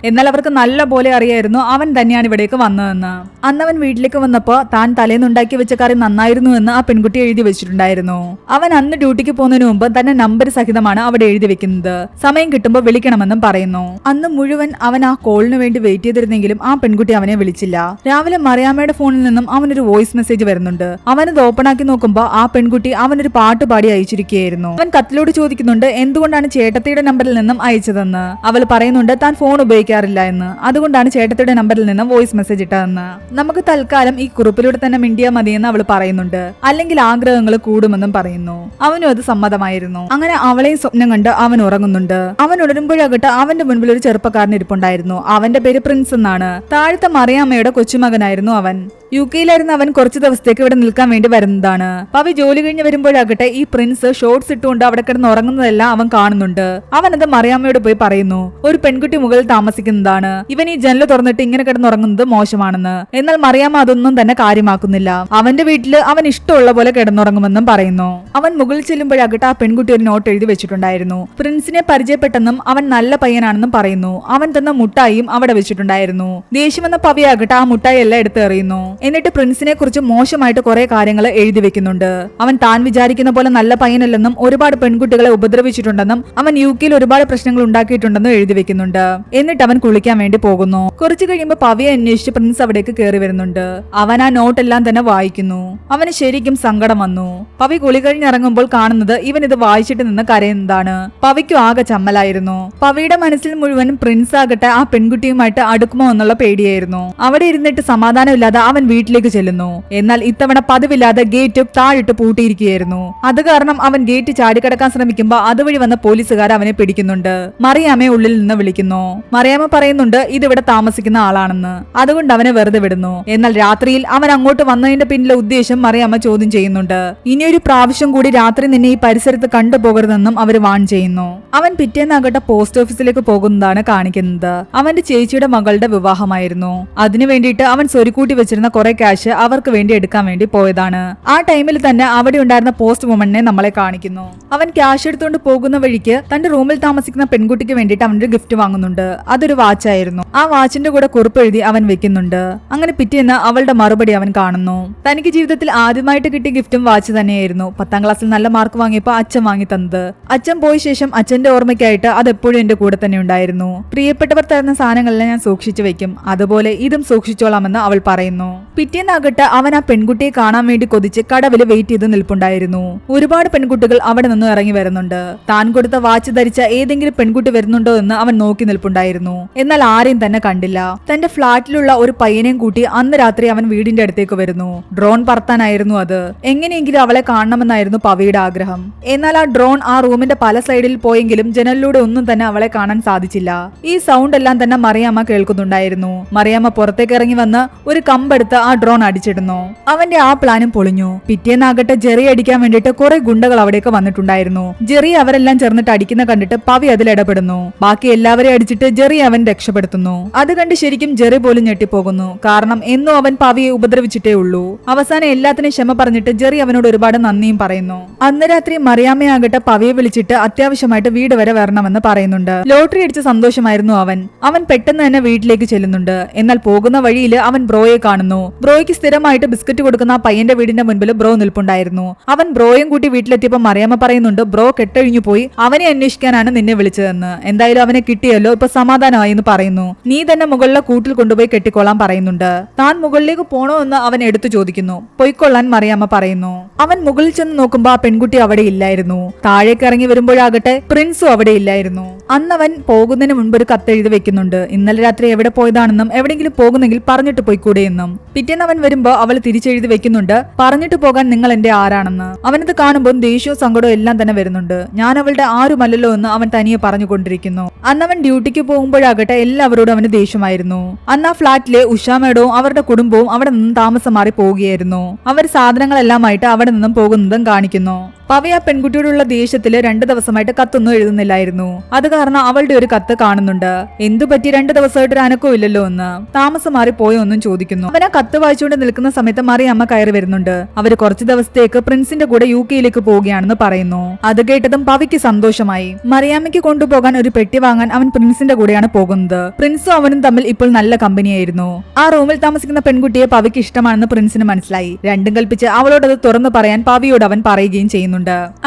എന്നാൽ അവർക്ക് നല്ല പോലെ അറിയായിരുന്നു അവൻ തന്നെയാണ് ഇവിടേക്ക് വന്നതെന്ന്. അന്ന് അവൻ വീട്ടിലേക്ക് വന്നപ്പോ താൻ തലേന്നുണ്ടാക്കി വെച്ച കറി നന്നായിരുന്നു എന്ന് ആ പെൺകുട്ടി എഴുതി വെച്ചിട്ടുണ്ടായിരുന്നു. അവൻ അന്ന് ഡ്യൂട്ടിക്ക് പോകുന്നതിന് മുമ്പ് തന്നെ നമ്പർ സഹിതമാണ് അവിടെ എഴുതി വെക്കുന്നത്. സമയം കിട്ടുമ്പോൾ വിളിക്കണമെന്നും പറയുന്നു. അന്ന് മുഴുവൻ അവൻ ആ കോളിന് വേണ്ടി വെയിറ്റ് ചെയ്തിരുന്നെങ്കിലും ആ പെൺകുട്ടി അവനെ വിളിച്ചില്ല. രാവിലെ മറിയാമ്മയുടെ ഫോണിൽ നിന്നും അവനൊരു വോയിസ് മെസ്സേജ് വരുന്നുണ്ട്. അവനത് ഓപ്പൺ ആക്കി നോക്കുമ്പോൾ ആ പെൺകുട്ടി അവനൊരു പാട്ട് പാടി അയച്ചിരിക്കുകയായിരുന്നു. അവൻ കത്തിലോട് ചോദിക്കുന്നുണ്ട് എന്തുകൊണ്ടാണ് ചേട്ടത്തിയുടെ നമ്പറിൽ നിന്നും അയച്ചതെന്ന്. അവൾ പറയുന്നുണ്ട് താൻ ഫോൺ ഉപയോഗിക്കാറില്ല എന്ന്, അതുകൊണ്ടാണ് ചേട്ടത്തിയുടെ നമ്പറിൽ നിന്നും വോയിസ് മെസ്സേജ് ഇട്ടതെന്ന്. നമുക്ക് തൽക്കാലം ഈ കുറിപ്പിലൂടെ തന്നെ മിണ്ടിയാ മതിയെന്ന് അവൾ പറയുന്നുണ്ട്. അല്ലെങ്കിൽ ആഗ്രഹങ്ങൾ കൂടുമെന്നും പറയുന്നു. അവനും അത് സമ്മതമായിരുന്നു. അങ്ങനെ അവളെയും സ്വപ്നം കണ്ട് അവൻ ഉറങ്ങുന്നുണ്ട്. അവൻ ഉണരുമ്പോഴാകട്ടെ അവന്റെ മുൻപിൽ ഒരു ചെറുപ്പക്കാരൻ ഇരിപ്പുണ്ടായിരുന്നു. അവന്റെ പേര് പ്രിൻസ് എന്നാണ്. താഴത്തെ മറിയാമ്മയുടെ കൊച്ചുമകനായിരുന്നു അവൻ. UK-യിലായിരുന്നു അവൻ. കുറച്ചു ദിവസത്തേക്ക് ഇവിടെ നിൽക്കാൻ വേണ്ടി വരുന്നതാണ്. പവി ജോലി കഴിഞ്ഞ് വരുമ്പോഴാകട്ടെ ഈ പ്രിൻസ് ഷോർട്സ് ഇട്ടുകൊണ്ട് അവിടെ കിടന്ന് ഉറങ്ങുന്നതെല്ലാം അവൻ കാണുന്നുണ്ട്. അവനത് മറിയാമ്മയോട് പോയി പറയുന്നു ഒരു പെൺകുട്ടി മുകളിൽ താമസിക്കുന്നതാണ്, ഇവൻ ഈ ജനല് തുറന്നിട്ട് ഇങ്ങനെ കിടന്നുറങ്ങുന്നത് മോശമാണെന്ന്. എന്നാൽ മറിയാമ്മ അതൊന്നും തന്നെ കാര്യമാക്കുന്നില്ല. അവന്റെ വീട്ടില് അവൻ ഇഷ്ടമുള്ള പോലെ കിടന്നുറങ്ങുമെന്നും പറയുന്നു. അവൻ മുകളിൽ ചെല്ലുമ്പോഴാകട്ടെ ആ പെൺകുട്ടി ഒരു നോട്ട് എഴുതി വെച്ചിട്ടുണ്ടായിരുന്നു. പ്രിൻസിനെ പരിചയപ്പെട്ടെന്നും അവൻ നല്ല പയ്യനാണെന്നും പറയുന്നു. അവൻ തന്ന മുട്ടായിയും അവിടെ വെച്ചിട്ടുണ്ടായിരുന്നു. ദേഷ്യം വന്ന പവിയാകട്ടെ ആ മുട്ടായി എല്ലാം എടുത്ത് എറിയുന്നു. എന്നിട്ട് പ്രിൻസിനെ കുറിച്ച് മോശമായിട്ട് കുറെ കാര്യങ്ങൾ എഴുതി വെക്കുന്നുണ്ട്. അവൻ താൻ വിചാരിക്കുന്ന പോലെ നല്ല പയ്യനല്ലെന്നും ഒരുപാട് പെൺകുട്ടികളെ ഉപദ്രവിച്ചിട്ടുണ്ടെന്നും അവൻ UK-യിൽ ഒരുപാട് പ്രശ്നങ്ങൾ ഉണ്ടാക്കിയിട്ടുണ്ടെന്നും എഴുതി വെക്കുന്നുണ്ട്. എന്നിട്ട് അവൻ കുളിക്കാൻ വേണ്ടി പോകുന്നു. കുറച്ചു കഴിയുമ്പോൾ പവിയെ അന്വേഷിച്ച് പ്രിൻസ് അവിടേക്ക് കയറി വരുന്നുണ്ട്. അവൻ ആ നോട്ടെല്ലാം തന്നെ വായിക്കുന്നു. അവന് ശരിക്കും സങ്കടം വന്നു. പവി കുളി കഴിഞ്ഞിറങ്ങുമ്പോൾ കാണുന്നത് ഇവൻ ഇത് വായിച്ചിട്ട് നിന്ന് കരയുന്നതാണ്. പവിക്കും ആകെ ചമ്മലായിരുന്നു. പവിയുടെ മനസ്സിൽ മുഴുവൻ പ്രിൻസ് ആകട്ടെ ആ പെൺകുട്ടിയുമായിട്ട് അടുക്കുമോ എന്നുള്ള പേടിയായിരുന്നു. അവിടെ ഇരുന്നിട്ട് സമാധാനമില്ലാതെ അവൻ വീട്ടിലേക്ക് ചെല്ലുന്നു. എന്നാൽ ഇത്തവണ പതിവില്ലാതെ ഗേറ്റ് താഴിട്ട് പൂട്ടിയിരിക്കുകയായിരുന്നു. അത് കാരണം അവൻ ഗേറ്റ് ചാടിക്കടക്കാൻ ശ്രമിക്കുമ്പോൾ അതുവഴി വന്ന പോലീസുകാർ അവനെ പിടിക്കുന്നുണ്ട്. മറിയാമ്മയെ ഉള്ളിൽ നിന്ന് വിളിക്കുന്നു. മറിയാമ്മ പറയുന്നുണ്ട് ഇതിവിടെ താമസിക്കുന്ന ആളാണെന്ന്, അതുകൊണ്ട് അവനെ വെറുതെ വിടുന്നു. എന്നാൽ രാത്രിയിൽ അവൻ അങ്ങോട്ട് വന്നതിന്റെ പിന്നിലെ ഉദ്ദേശം മറിയാമ്മ ചോദ്യം ചെയ്യുന്നുണ്ട്. ഇനിയൊരു പ്രാവശ്യം കൂടി രാത്രി നിന്നെ ഈ പരിസരത്ത് കണ്ടുപോകരുതെന്നും അവർ വാൺ ചെയ്യുന്നു. അവൻ പിറ്റേന്നാകട്ടെ പോസ്റ്റ് ഓഫീസിലേക്ക് പോകുന്നതാണ് കാണിക്കുന്നത്. അവന്റെ ചേച്ചിയുടെ മകളുടെ വിവാഹമായിരുന്നു. അതിനു വേണ്ടിയിട്ട് അവൻ സ്വരുക്കൂട്ടി വെച്ചിരുന്ന കുറെ ക്യാഷ് അവർക്ക് വേണ്ടി എടുക്കാൻ വേണ്ടി പോയതാണ്. ആ ടൈമിൽ തന്നെ അവിടെ ഉണ്ടായിരുന്ന പോസ്റ്റ് വുമണിനെ നമ്മളെ കാണിക്കുന്നു. അവൻ ക്യാഷ് എടുത്തുകൊണ്ട് പോകുന്ന വഴിക്ക് തന്റെ റൂമിൽ താമസിക്കുന്ന പെൺകുട്ടിക്ക് വേണ്ടിയിട്ട് അവനൊരു ഗിഫ്റ്റ് വാങ്ങുന്നുണ്ട്. അതൊരു വാച്ചായിരുന്നു. ആ വാച്ചിന്റെ കൂടെ കുറിപ്പ് എഴുതി അവൻ വെക്കുന്നുണ്ട്. അങ്ങനെ പിറ്റേന്ന് അവളുടെ മറുപടി അവൻ കാണുന്നു. തനിക്ക് ജീവിതത്തിൽ ആദ്യമായിട്ട് കിട്ടിയ ഗിഫ്റ്റും വാച്ച് തന്നെയായിരുന്നു. 10ാം ക്ലാസ്സിൽ നല്ല മാർക്ക് വാങ്ങിയപ്പോൾ അച്ഛൻ വാങ്ങി തന്നത്. അച്ഛൻ പോയ ശേഷം അച്ഛന്റെ ഓർമ്മയ്ക്കായിട്ട് അത് എപ്പോഴും എന്റെ കൂടെ തന്നെ ഉണ്ടായിരുന്നു. പ്രിയപ്പെട്ടവർ തരുന്ന സാധനങ്ങളെല്ലാം ഞാൻ സൂക്ഷിച്ചു വെക്കും, അതുപോലെ ഇതും സൂക്ഷിച്ചോളാമെന്ന് അവൾ പറയുന്നു. പിറ്റേന്നാകട്ടെ അവൻ ആ പെൺകുട്ടിയെ കാണാൻ വേണ്ടി കൊതിച്ച് കടവിൽ വെയിറ്റ് ചെയ്ത് നിൽപ്പുണ്ടായിരുന്നു. ഒരുപാട് പെൺകുട്ടികൾ അവിടെ നിന്ന് ഇറങ്ങി വരുന്നുണ്ട്. താൻ കൊടുത്ത വാച്ച് ധരിച്ച ഏതെങ്കിലും പെൺകുട്ടി വരുന്നുണ്ടോ എന്ന് അവൻ നോക്കി നിൽപ്പുണ്ടായിരുന്നു. എന്നാൽ ആരെയും തന്നെ കണ്ടില്ല. തന്റെ ഫ്ളാറ്റിലുള്ള ഒരു പയ്യനെയും കൂട്ടി അന്ന് രാത്രി അവൻ വീടിന്റെ അടുത്തേക്ക് വരുന്നു. ഡ്രോൺ പറത്താനായിരുന്നു അത്. എങ്ങനെയെങ്കിലും അവളെ കാണണമെന്നായിരുന്നു പവിയുടെ ആഗ്രഹം. എന്നാൽ ആ ഡ്രോൺ ആ റൂമിന്റെ പല സൈഡിൽ പോയെങ്കിലും ജനലിലൂടെ ഒന്നും തന്നെ അവളെ കാണാൻ സാധിച്ചില്ല. ഈ സൗണ്ട് എല്ലാം തന്നെ മറിയാമ്മ കേൾക്കുന്നുണ്ടായിരുന്നു. മറിയാമ്മ പുറത്തേക്ക് ഇറങ്ങി വന്ന് ഒരു കമ്പെടുത്ത് ആ ഡ്രോൺ അടിച്ചിടുന്നു. അവന്റെ ആ പ്ലാനും പൊളിഞ്ഞു. പിറ്റേന്നാകട്ടെ ജെറി അടിക്കാൻ വേണ്ടിട്ട് കുറെ ഗുണ്ടകൾ അവിടേക്ക് വന്നിട്ടുണ്ടായിരുന്നു. ജെറി അവരെല്ലാം ചേർന്നിട്ട് അടിക്കുന്ന കണ്ടിട്ട് പവി അതിൽ ഇടപെടുന്നു. ബാക്കി എല്ലാവരെയും അടിച്ചിട്ട് ജെറി അവൻ രക്ഷപ്പെടുത്തുന്നു. അത് കണ്ട് ശരിക്കും ജെറി പോലും ഞെട്ടിപ്പോകുന്നു. കാരണം എന്നും അവൻ പവിയെ ഉപദ്രവിച്ചിട്ടേ ഉള്ളൂ. അവസാനം എല്ലാത്തിനും ക്ഷമ പറഞ്ഞിട്ട് ജെറി അവനോട് ഒരുപാട് നന്ദിയും പറയുന്നു. അന്ന് രാത്രി മറിയാമ്മയാകട്ടെ പവിയെ വിളിച്ചിട്ട് അത്യാവശ്യമായിട്ട് വീട് വരെ വരണമെന്ന് പറയുന്നുണ്ട്. ലോട്ടറി അടിച്ച സന്തോഷമായിരുന്നു അവൻ. അവൻ പെട്ടെന്ന് തന്നെ വീട്ടിലേക്ക് ചെല്ലുന്നുണ്ട്. എന്നാൽ പോകുന്ന വഴിയിൽ അവൻ ബ്രോയെ കാണുന്നു. ബ്രോയ്ക്ക് സ്ഥിരമായിട്ട് ബിസ്ക്കറ്റ് കൊടുക്കുന്ന ആ പയ്യന്റെ വീടിന്റെ മുൻപിൽ ബ്രോ നിൽപ്പുണ്ടായിരുന്നു. അവൻ ബ്രോയും കൂട്ടി വീട്ടിലെത്തിയപ്പോൾ മറിയാമ്മ പറയുന്നുണ്ട് ബ്രോ കെട്ടഴിഞ്ഞു പോയി, അവനെ അന്വേഷിക്കാനാണ് നിന്നെ വിളിച്ചതെന്ന്. എന്തായാലും അവനെ കിട്ടിയല്ലോ, ഇപ്പൊ സമാധാനമായി എന്ന് പറയുന്നു. നീ തന്നെ മുകളിലെ കൂട്ടിൽ കൊണ്ടുപോയി കെട്ടിക്കൊള്ളാൻ പറയുന്നുണ്ട്. താൻ മുകളിലേക്ക് പോണോ എന്ന് അവൻ എടുത്തു ചോദിക്കുന്നു. പൊയ്ക്കൊള്ളാൻ മറിയാമ്മ പറയുന്നു. അവൻ മുകളിൽ ചെന്ന് നോക്കുമ്പോ ആ പെൺകുട്ടി അവിടെ ഇല്ലായിരുന്നു. താഴേക്ക് ഇറങ്ങി വരുമ്പോഴാകട്ടെ പ്രിൻസും അവിടെ ഇല്ലായിരുന്നു. അന്നവൻ പോകുന്നതിന് മുൻപ് ഒരു കത്ത് എഴുതി വെക്കുന്നുണ്ട്. ഇന്നലെ രാത്രി എവിടെ പോയതാണെന്നും എവിടെയെങ്കിലും പോകുന്നെങ്കിൽ പറഞ്ഞിട്ട് പോയിക്കൂടെ എന്നും. പിറ്റേന്ന് അവൻ വരുമ്പോ അവൾ തിരിച്ചെഴുതി വെക്കുന്നുണ്ട്, പറഞ്ഞിട്ട് പോകാൻ നിങ്ങൾ എന്റെ ആരാണെന്ന്. അവനത് കാണുമ്പോൾ ദേഷ്യവും സങ്കടവും എല്ലാം തന്നെ വരുന്നുണ്ട്. ഞാൻ അവളുടെ ആരുമല്ലല്ലോ എന്ന് അവൻ തനിയെ പറഞ്ഞുകൊണ്ടിരിക്കുന്നു. അന്നവൻ ഡ്യൂട്ടിക്ക് പോകുമ്പോഴാകട്ടെ എല്ലാവരോടും അവന് ദേഷ്യമായിരുന്നു. അന്ന് ആ ഫ്ളാറ്റിലെ ഉഷാമേടവും അവരുടെ കുടുംബവും അവിടെ നിന്നും താമസം മാറി പോവുകയായിരുന്നു. അവർ സാധനങ്ങളെല്ലാമായിട്ട് അവിടെ നിന്നും പോകുന്നതും കാണിക്കുന്നു. പവി ആ പെൺകുട്ടിയോടുള്ള ദേഷ്യത്തില് 2 ദിവസമായിട്ട് കത്തൊന്നും എഴുതുന്നില്ലായിരുന്നു. അത് കാരണം അവളുടെ ഒരു കത്ത് കാണുന്നുണ്ട്. എന്തു പറ്റി 2 ദിവസമായിട്ട് ഒരു അനക്കവും ഇല്ലല്ലോ എന്ന്. താമസം മാറി പോയോ എന്നും ചോദിക്കുന്നു. അവൻ ആ കത്ത് വായിച്ചുകൊണ്ട് നിൽക്കുന്ന സമയത്ത് മറിയമ്മ കയറി വരുന്നുണ്ട്. അവര് കുറച്ചു ദിവസത്തേക്ക് പ്രിൻസിന്റെ കൂടെ UK പോവുകയാണെന്ന് പറയുന്നു. അത് കേട്ടതും പവിക്ക് സന്തോഷമായി. മറിയാമ്മയ്ക്ക് കൊണ്ടുപോകാൻ ഒരു പെട്ടി വാങ്ങാൻ അവൻ പ്രിൻസിന്റെ കൂടെയാണ് പോകുന്നത്. പ്രിൻസും അവനും തമ്മിൽ ഇപ്പോൾ നല്ല കമ്പനിയായിരുന്നു. ആ റൂമിൽ താമസിക്കുന്ന പെൺകുട്ടിയെ പവിക്ക് ഇഷ്ടമാണെന്ന് പ്രിൻസിന് മനസ്സിലായി. രണ്ടും കൽപ്പിച്ച് അവളോടത് തുറന്നു പറയാൻ പവിയോട് അവൻ പറയുകയും ചെയ്യുന്നു.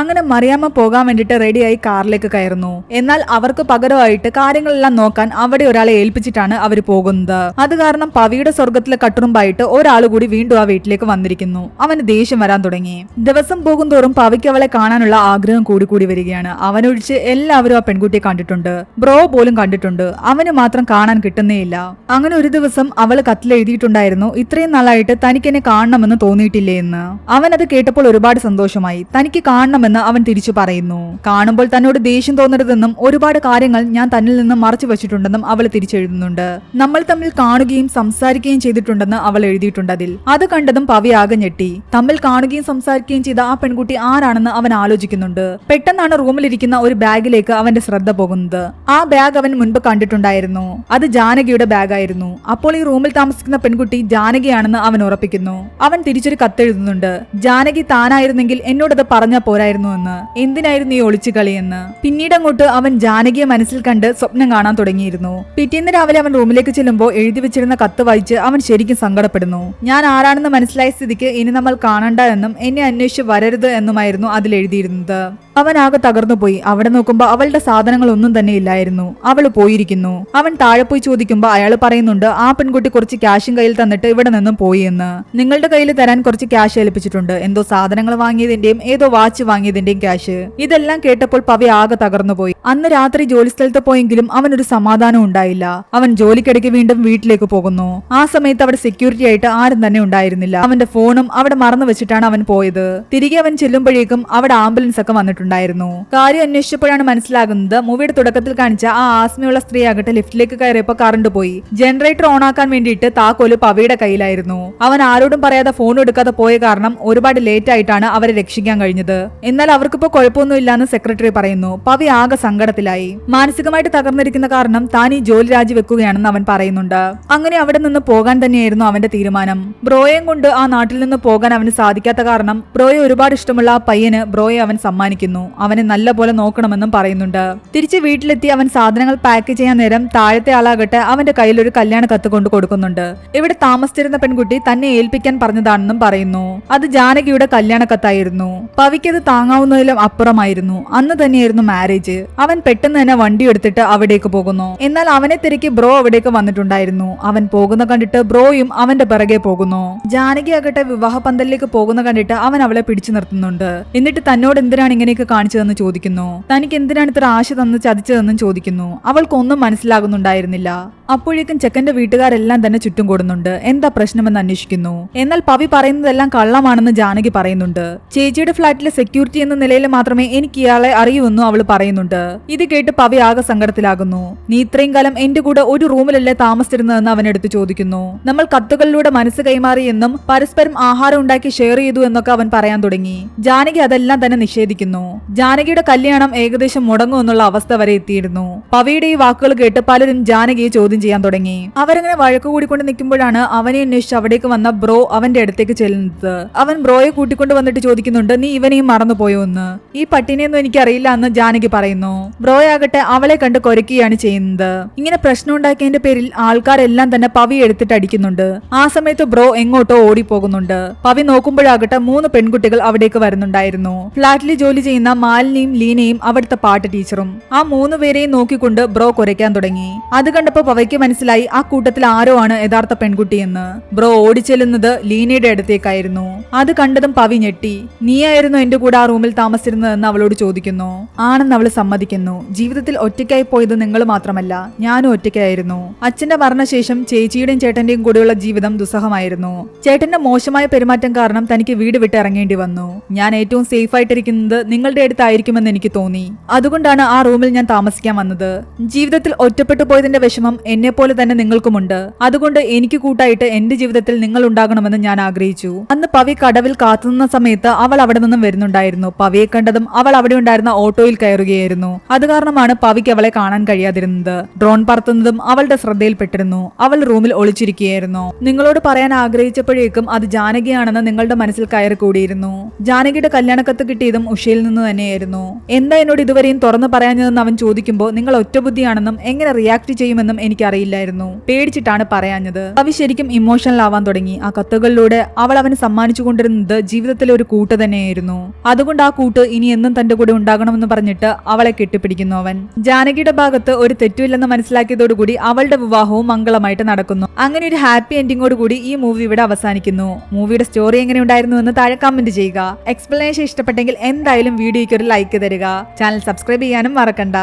അങ്ങനെ മറിയാമ്മ പോകാൻ വേണ്ടിട്ട് റെഡിയായി കാറിലേക്ക് കയറുന്നു. എന്നാൽ അവർക്ക് പകരമായിട്ട് കാര്യങ്ങളെല്ലാം നോക്കാൻ അവിടെ ഒരാളെ ഏൽപ്പിച്ചിട്ടാണ് അവർ പോകുന്നത്. അത് കാരണം പവിയുടെ സ്വർഗത്തിലെ കട്ടുറുമ്പായിട്ട് ഒരാൾ കൂടി വീണ്ടും ആ വീട്ടിലേക്ക് വന്നിരിക്കുന്നു. അവന് ദേഷ്യം വരാൻ തുടങ്ങി. ദിവസം പോകും തോറും പവിക്ക് അവളെ കാണാനുള്ള ആഗ്രഹം കൂടി വരികയാണ്. അവനൊഴിച്ച് എല്ലാവരും ആ പെൺകുട്ടിയെ കണ്ടിട്ടുണ്ട്. ബ്രോ പോലും കണ്ടിട്ടുണ്ട്. അവന് മാത്രം കാണാൻ കിട്ടുന്നേയില്ല. അങ്ങനെ ഒരു ദിവസം അവള് കത്തിൽ എഴുതിയിട്ടുണ്ടായിരുന്നു, ഇത്രയും നാളായിട്ട് തനിക്ക് എന്നെ കാണണമെന്ന് തോന്നിയിട്ടില്ലേ എന്ന്. അവൻ അത് കേട്ടപ്പോൾ ഒരുപാട് സന്തോഷമായി. തനിക്ക് കാണണമെന്ന് അവൻ തിരിച്ചു പറയുന്നു. കാണുമ്പോൾ തന്നോട് ദേഷ്യം തോന്നരുതെന്നും ഒരുപാട് കാര്യങ്ങൾ ഞാൻ തന്നിൽ നിന്ന് മറച്ചു വെച്ചിട്ടുണ്ടെന്നും അവൾ തിരിച്ചെഴുതുന്നുണ്ട്. നമ്മൾ തമ്മിൽ കാണുകയും സംസാരിക്കുകയും ചെയ്തിട്ടുണ്ടെന്ന് അവൾ എഴുതിയിട്ടുണ്ട് അതിൽ. അത് കണ്ടതും പവി ആകെ ഞെട്ടി. തമ്മിൽ കാണുകയും സംസാരിക്കുകയും ചെയ്ത ആ പെൺകുട്ടി ആരാണെന്ന് അവൻ ആലോചിക്കുന്നുണ്ട്. പെട്ടെന്നാണ് റൂമിലിരിക്കുന്ന ഒരു ബാഗിലേക്ക് അവന്റെ ശ്രദ്ധ പോകുന്നത്. ആ ബാഗ് അവൻ മുൻപ് കണ്ടിട്ടുണ്ടായിരുന്നു. അത് ജാനകിയുടെ ബാഗായിരുന്നു. അപ്പോൾ ഈ റൂമിൽ താമസിക്കുന്ന പെൺകുട്ടി ജാനകിയാണെന്ന് അവൻ ഉറപ്പിക്കുന്നു. അവൻ തിരിച്ചൊരു കത്തെഴുതുന്നുണ്ട്. ജാനകി താനായിരുന്നെങ്കിൽ എന്നോടത് പറഞ്ഞ പോരായിരുന്നു എന്ന്. എന്തിനായിരുന്നു ഈ ഒളിച്ചു കളിയെന്ന്. പിന്നീട് അങ്ങോട്ട് അവൻ ജാനകിയെ മനസ്സിൽ കണ്ട് സ്വപ്നം കാണാൻ തുടങ്ങിയിരുന്നു. പിറ്റേന്ന് രാവിലെ അവൻ റൂമിലേക്ക് ചെല്ലുമ്പോൾ എഴുതി വെച്ചിരുന്ന കത്ത് വായിച്ച് അവൻ ശരിക്കും സങ്കടപ്പെടുന്നു. ഞാൻ ആരാണെന്ന് മനസ്സിലായ സ്ഥിതിക്ക് ഇനി നമ്മൾ കാണണ്ട എന്നും എന്നെ അന്വേഷിച്ച് വരരുത് എന്നുമായിരുന്നു അതിൽ എഴുതിയിരുന്നത്. അവൻ ആകെ തകർന്നു പോയി. അവിടെ നോക്കുമ്പോ അവളുടെ സാധനങ്ങൾ ഒന്നും തന്നെ ഇല്ലായിരുന്നു. അവള് പോയിരിക്കുന്നു. അവൻ താഴെ പോയി ചോദിക്കുമ്പോ അയാൾ പറയുന്നുണ്ട്, ആ പെൺകുട്ടി കുറച്ച് ക്യാഷും കയ്യിൽ തന്നിട്ട് ഇവിടെ നിന്നും പോയി എന്ന്. നിങ്ങളുടെ കയ്യിൽ തരാൻ കുറച്ച് ക്യാഷ് ഏൽപ്പിച്ചിട്ടുണ്ട്. എന്തോ സാധനങ്ങൾ വാങ്ങിയതിന്റെയും ഏതോ വാച്ച് വാങ്ങിയതിന്റെയും ക്യാഷ്. ഇതെല്ലാം കേട്ടപ്പോൾ പവി ആകെ തകർന്നു പോയി. അന്ന് രാത്രി ജോലി സ്ഥലത്ത് പോയെങ്കിലും അവനൊരു സമാധാനം ഉണ്ടായില്ല. അവൻ ജോലിക്കിടയ്ക്ക് വീണ്ടും വീട്ടിലേക്ക് പോകുന്നു. ആ സമയത്ത് അവിടെ സെക്യൂരിറ്റി ആയിട്ട് ആരും തന്നെ ഉണ്ടായിരുന്നില്ല. അവന്റെ ഫോണും അവിടെ മറന്നു വെച്ചിട്ടാണ് അവൻ പോയത്. തിരികെ അവൻ ചെല്ലുമ്പോഴേക്കും അവിടെ ആംബുലൻസ് ഒക്കെ വന്നിട്ടുണ്ടായിരുന്നു. കാര്യം അന്വേഷിച്ചപ്പോഴാണ് മനസ്സിലാകുന്നത്, മൂവിയുടെ തുടക്കത്തിൽ കാണിച്ച ആ ആസ്മയുള്ള സ്ത്രീ ആകട്ടെ ലിഫ്റ്റിലേക്ക് കയറിയപ്പോ കറണ്ട് പോയി. ജനറേറ്റർ ഓൺ ആക്കാൻ വേണ്ടിയിട്ട് താക്കോല് പവിയുടെ കയ്യിലായിരുന്നു. അവൻ ആരോടും പറയാതെ ഫോൺ എടുക്കാതെ പോയ കാരണം ഒരുപാട് ലേറ്റ് ആയിട്ടാണ് അവരെ രക്ഷിക്കാൻ കഴിഞ്ഞത്. എന്നാൽ അവർക്കിപ്പോ കുഴപ്പമൊന്നുമില്ലാന്ന് സെക്രട്ടറി പറയുന്നു. പവി ആകെ സങ്കടത്തിലായി. മാനസികമായിട്ട് തകർന്നിരിക്കുന്ന കാരണം താൻ ഈ ജോലി രാജിവെക്കുകയാണെന്ന് അവൻ പറയുന്നുണ്ട്. അങ്ങനെ അവിടെ നിന്ന് പോകാൻ തന്നെയായിരുന്നു അവന്റെ തീരുമാനം. ബ്രോയെയും കൊണ്ട് ആ നാട്ടിൽ നിന്ന് പോകാൻ അവന് സാധിക്കാത്ത കാരണം ബ്രോയെ ഒരുപാട് ഇഷ്ടമുള്ള ആ പയ്യന് ബ്രോയെ അവൻ സമ്മാനിക്കുന്നു. അവനെ നല്ല പോലെ നോക്കണമെന്നും പറയുന്നുണ്ട്. തിരിച്ച് വീട്ടിലെത്തി അവൻ സാധനങ്ങൾ പാക്ക് ചെയ്യാൻ നേരം താഴത്തെ ആളാകട്ടെ അവന്റെ കയ്യിൽ ഒരു കല്യാണ കത്ത് കൊണ്ട് കൊടുക്കുന്നുണ്ട്. ഇവിടെ താമസിച്ചിരുന്ന പെൺകുട്ടി തന്നെ ഏൽപ്പിക്കാൻ പറഞ്ഞതാണെന്നും പറയുന്നു. അത് ജാനകിയുടെ കല്യാണ കത്തായിരുന്നു. പവിക്കത് താങ്ങാവുന്നതിലും അപ്പുറമായിരുന്നു. അന്ന് തന്നെയായിരുന്നു മാരേജ്. അവൻ പെട്ടെന്ന് തന്നെ വണ്ടി എടുത്തിട്ട് അവിടേക്ക് പോകുന്നു. എന്നാൽ അവനെ തിരക്കി ബ്രോ അവിടേക്ക് വന്നിട്ടുണ്ടായിരുന്നു. അവൻ പോകുന്ന കണ്ടിട്ട് ബ്രോയും അവന്റെ പിറകെ പോകുന്നു. ജാനകി ആകട്ടെ വിവാഹ പന്തലിലേക്ക് പോകുന്ന കണ്ടിട്ട് അവൻ അവളെ പിടിച്ചു നിർത്തുന്നുണ്ട്. എന്നിട്ട് തന്നോട് എന്തിനാണ് ഇങ്ങനെയൊക്കെ കാണിച്ചതെന്ന് ചോദിക്കുന്നു. തനിക്ക് എന്തിനാണ് ഇത്ര ആശ തന്ന് ചതിച്ചതെന്നും ചോദിക്കുന്നു. അവൾക്കൊന്നും മനസ്സിലാകുന്നുണ്ടായിരുന്നില്ല. അപ്പോഴേക്കും ചെക്കന്റെ വീട്ടുകാരെല്ലാം തന്നെ ചുറ്റും കൂടുന്നുണ്ട്. എന്താ പ്രശ്നമെന്ന് അന്വേഷിക്കുന്നു. എന്നാൽ പവി പറയുന്നതെല്ലാം കള്ളമാണെന്ന് ജാനകി പറയുന്നുണ്ട്. ചേച്ചിയുടെ ഫ്ളാറ്റിലെ സെക്യൂരിറ്റി എന്ന നിലയിൽ മാത്രമേ എനിക്ക് ഇയാളെ അറിയൂവെന്നും അവൾ പറയുന്നുണ്ട്. ഇത് കേട്ട് പവി ആകെ സങ്കടത്തിലാകുന്നു. നീ ഇത്രയും കാലം എന്റെ കൂടെ ഒരു റൂമിലല്ലേ താമസിച്ചിരുന്നതെന്ന് അവനെടുത്ത് ചോദിക്കുന്നു. നമ്മൾ കത്തുകളിലൂടെ മനസ്സ് കൈമാറി എന്നും പരസ്പരം ആഹാരം ഉണ്ടാക്കി ഷെയർ ചെയ്തു എന്നൊക്കെ അവൻ പറയാൻ തുടങ്ങി. ജാനകി അതെല്ലാം തന്നെ നിഷേധിക്കുന്നു. ജാനകിയുടെ കല്യാണം ഏകദേശം മുടങ്ങുമെന്നുള്ള അവസ്ഥ വരെ എത്തിയിരുന്നു. പവിയുടെ ഈ വാക്കുകൾ കേട്ട് പലരും ജാനകിയെ ചോദ്യം ചെയ്യാൻ തുടങ്ങി. അവരങ്ങനെ വഴക്ക് കൂടിക്കൊണ്ട് നിൽക്കുമ്പോഴാണ് അവനെ അന്വേഷിച്ച് അവിടേക്ക് വന്ന ബ്രോ അവന്റെ അടുത്തേക്ക് ചെല്ലുന്നത്. അവൻ ബ്രോയെ കൂട്ടിക്കൊണ്ട് വന്നിട്ട് ചോദിക്കുന്നുണ്ട്, നീ ഇവനെയും മറന്നുപോയോ എന്ന്. ഈ പട്ടിനെയൊന്നും എനിക്കറിയില്ല എന്ന് ജാനകി പറയുന്നു. ബ്രോയാകട്ടെ അവളെ കണ്ട് കൊരക്കുകയാണ് ചെയ്യുന്നത്. ഇങ്ങനെ പ്രശ്നം ഉണ്ടാക്കിയതിന്റെ പേരിൽ ആൾക്കാരെല്ലാം തന്നെ പവി എടുത്തിട്ട് അടിക്കുന്നുണ്ട്. ആ സമയത്ത് ബ്രോ എങ്ങോട്ടോ ഓടിപ്പോകുന്നുണ്ട്. പവി നോക്കുമ്പോഴാകട്ടെ 3 പെൺകുട്ടികൾ അവിടേക്ക് വരുന്നുണ്ടായിരുന്നു. ഫ്ളാറ്റിൽ ജോലി ചെയ്യുന്ന നിന്ന മാലിനിയും ലീനയും അവിടുത്തെ പാട്ട് ടീച്ചറും. ആ 3 പേരെയും നോക്കിക്കൊണ്ട് ബ്രോ കുരയ്ക്കാൻ തുടങ്ങി. അത് കണ്ടപ്പോ പവയ്ക്ക് മനസ്സിലായി ആ കൂട്ടത്തിൽ ആരോ ആണ് യഥാർത്ഥ പെൺകുട്ടിയെന്ന്. ബ്രോ ഓടിച്ചെല്ലുന്നത് ലീനയുടെ അടുത്തേക്കായിരുന്നു. അത് കണ്ടതും പവി ഞെട്ടി. നീയായിരുന്നു എന്റെ കൂടെ ആ റൂമിൽ താമസിച്ചിരുന്നതെന്ന് അവളോട് ചോദിക്കുന്നു. ആണെന്ന് അവൾ സമ്മതിക്കുന്നു. ജീവിതത്തിൽ ഒറ്റയ്ക്കായി പോയത് നിങ്ങൾ മാത്രമല്ല, ഞാനും ഒറ്റയ്ക്കായിരുന്നു. അച്ഛന്റെ മരണശേഷം ചേച്ചിയുടെയും ചേട്ടന്റെയും കൂടെയുള്ള ജീവിതം ദുസ്സഹമായിരുന്നു. ചേട്ടന്റെ മോശമായ പെരുമാറ്റം കാരണം തനിക്ക് വീട് വിട്ട് ഇറങ്ങേണ്ടി വന്നു. ഞാൻ ഏറ്റവും സേഫ് ആയിട്ടിരിക്കുന്നത് നിങ്ങളുടെ അടുത്തായിരിക്കുമെന്ന് എനിക്ക് തോന്നി. അതുകൊണ്ടാണ് ആ റൂമിൽ ഞാൻ താമസിക്കാൻ വന്നത്. ജീവിതത്തിൽ ഒറ്റപ്പെട്ടു പോയതിന്റെ വിഷമം എന്നെ പോലെ തന്നെ നിങ്ങൾക്കുമുണ്ട്. അതുകൊണ്ട് എനിക്ക് കൂട്ടായിട്ട് എന്റെ ജീവിതത്തിൽ നിങ്ങൾ ഉണ്ടാകണമെന്ന് ഞാൻ ആഗ്രഹിച്ചു. അന്ന് പവി കടവിൽ കാത്തുനിന്ന സമയത്ത് അവൾ അവിടെ നിന്നും വരുന്നുണ്ടായിരുന്നു. പവിയെ കണ്ടതും അവൾ അവിടെ ഉണ്ടായിരുന്ന ഓട്ടോയിൽ കയറുകയായിരുന്നു. അത് കാരണമാണ് പവിക്ക് അവളെ കാണാൻ കഴിയാതിരുന്നത്. ഡ്രോൺ പറത്തുന്നതും അവളുടെ ശ്രദ്ധയിൽപ്പെട്ടിരുന്നു. അവൾ റൂമിൽ ഒളിച്ചിരിക്കുകയായിരുന്നു. നിങ്ങളോട് പറയാൻ ആഗ്രഹിച്ചപ്പോഴേക്കും അത് ജാനകിയാണെന്ന് നിങ്ങളുടെ മനസ്സിൽ കയറി കൂടിയിരുന്നു. ജാനകിയുടെ കല്യാണക്കത്ത് കിട്ടിയതും ഉഷയിൽ നിന്ന് തന്നെയായിരുന്നു. എന്താ എന്നോട് ഇതുവരെയും തുറന്നു പറയാഞ്ഞതെന്ന് അവൻ ചോദിക്കുമ്പോൾ നിങ്ങൾ ഒറ്റബുദ്ധിയാണെന്നും എങ്ങനെ റിയാക്ട് ചെയ്യുമെന്നും എനിക്കറിയില്ലായിരുന്നു. പേടിച്ചിട്ടാണ് പറയാഞ്ഞത്. പവി ശരിക്കും ഇമോഷണൽ ആവാൻ തുടങ്ങി. ആ കത്തുകളിലൂടെ അവൾ അവന് സമ്മാനിച്ചു കൊണ്ടിരുന്നത് ജീവിതത്തിലെ ഒരു കൂട്ട് തന്നെയായിരുന്നു. അതുകൊണ്ട് ആ കൂട്ട് ഇനി എന്നും തന്റെ കൂടെ ഉണ്ടാകണമെന്ന് പറഞ്ഞിട്ട് അവളെ കെട്ടിപ്പിടിക്കുന്നു അവൻ. ജാനകിയുടെ ഭാഗത്ത് ഒരു തെറ്റുമില്ലെന്ന് മനസ്സിലാക്കിയതോടുകൂടി അവളുടെ വിവാഹവും മംഗളമായിട്ട് നടക്കുന്നു. അങ്ങനെ ഒരു ഹാപ്പി എൻഡിങ്ങോട് കൂടി ഈ മൂവി ഇവിടെ അവസാനിക്കുന്നു. മൂവിയുടെ സ്റ്റോറി എങ്ങനെ ഉണ്ടായിരുന്നു എന്ന് താഴെ കമന്റ് ചെയ്യുക. എക്സ്പ്ലനേഷൻ ഇഷ്ടപ്പെട്ടെങ്കിൽ എന്തായാലും വീഡിയോയ്ക്ക് ഒരു ലൈക്ക് തരിക. ചാനൽ സബ്സ്ക്രൈബ് ചെയ്യാനും മറക്കണ്ട.